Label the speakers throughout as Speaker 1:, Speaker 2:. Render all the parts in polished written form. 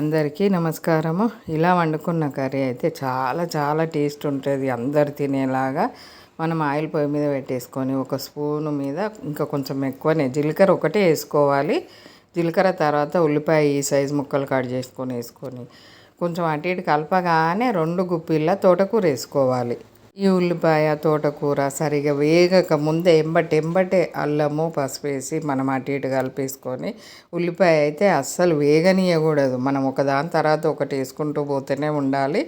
Speaker 1: అందరికీ నమస్కారము. ఇలా వండుకున్న కర్రీ అయితే చాలా చాలా టేస్ట్ ఉంటుంది. అందరు తినేలాగా మనం ఆయిల్ పొయ్యి మీద పెట్టేసుకొని ఒక స్పూను మీద ఇంకా కొంచెం ఎక్కువనే జీలకర్ర ఒకటే వేసుకోవాలి. జీలకర్ర తర్వాత ఉల్లిపాయ ఈ సైజు ముక్కలు కట్ వేసుకొని కొంచెం అటు ఇటు కలపగానే 2 గుప్పిళ్ళ తోటకూర వేసుకోవాలి. ఈ ఉల్లిపాయ తోటకూర సరిగా వేగక ముందే ఎంబటే అల్లము పసుపు వేసి మనం అటు ఇటు కలిపేసుకొని, ఉల్లిపాయ అయితే అస్సలు వేగనీయకూడదు, మనం ఒకదాని తర్వాత ఒకటి వేసుకుంటూ పోతూనే ఉండాలి.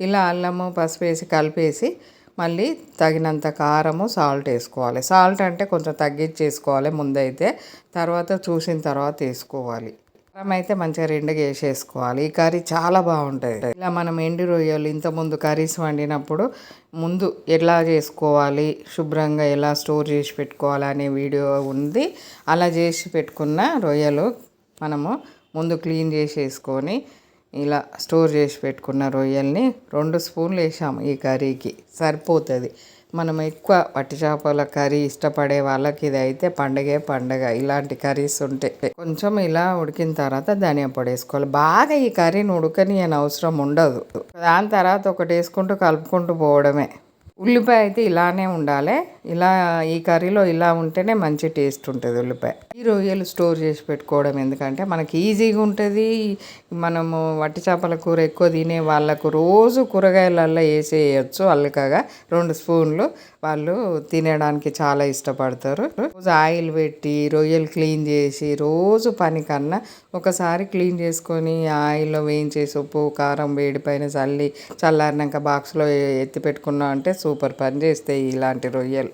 Speaker 1: ఇలా అల్లము పసుపు వేసి కలిపేసి మళ్ళీ తగినంత కారము సాల్ట్ వేసుకోవాలి. సాల్ట్ అంటే కొంచెం తగ్గించేసుకోవాలి ముందైతే, తర్వాత చూసిన తర్వాత వేసుకోవాలి. కారం అయితే మంచిగా 2 వేసేసుకోవాలి. ఈ కర్రీ చాలా బాగుంటుంది. ఇలా మనం ఎండు రొయ్యలు ఇంతకుముందు కర్రీస్ వండినప్పుడు ముందు ఎలా చేసుకోవాలి, శుభ్రంగా ఎలా స్టోర్ చేసి పెట్టుకోవాలి అనే వీడియో ఉంది. అలా చేసి పెట్టుకున్న రొయ్యలు మనము ముందు క్లీన్ చేసేసుకొని ఇలా స్టోర్ చేసి పెట్టుకున్న రొయ్యల్ని 2 స్పూన్లు వేసాము. ఈ కర్రీకి సరిపోతుంది. మనం ఎక్కువ వట్టి చేపల కర్రీ ఇష్టపడే వాళ్ళకి ఇది అయితే పండగ. ఇలాంటి కర్రీస్ ఉంటే కొంచెం ఇలా ఉడికిన తర్వాత ధనియా పొడి వేసుకోవాలి. బాగా ఈ కర్రీని ఉడకని అవసరం ఉండదు. దాని తర్వాత ఒకటి వేసుకుంటూ కలుపుకుంటూ పోవడమే. ఉల్లిపాయ అయితే ఇలానే ఉండాలి. ఇలా ఈ కర్రీలో ఇలా ఉంటేనే మంచి టేస్ట్ ఉంటుంది ఉల్లిపాయ. ఈ రొయ్యలు స్టోర్ చేసి పెట్టుకోవడం ఎందుకంటే మనకి ఈజీగా ఉంటుంది. మనము వట్టి చేపల కూర ఎక్కువ తినే వాళ్ళకు రోజు కూరగాయలల్లో వేసేయచ్చు అల్లికగా 2 స్పూన్లు. వాళ్ళు తినడానికి చాలా ఇష్టపడతారు. రోజు ఆయిల్ పెట్టి రొయ్యలు క్లీన్ చేసి రోజు పని కన్నా ఒకసారి క్లీన్ చేసుకొని ఆయిల్లో వేయించేసి ఉప్పు కారం వేడి పైన చల్లారినాక బాక్స్లో ఎత్తి పెట్టుకున్నాం అంటే సూపర్ పని చేస్తాయి ఇలాంటి రొయ్యలు.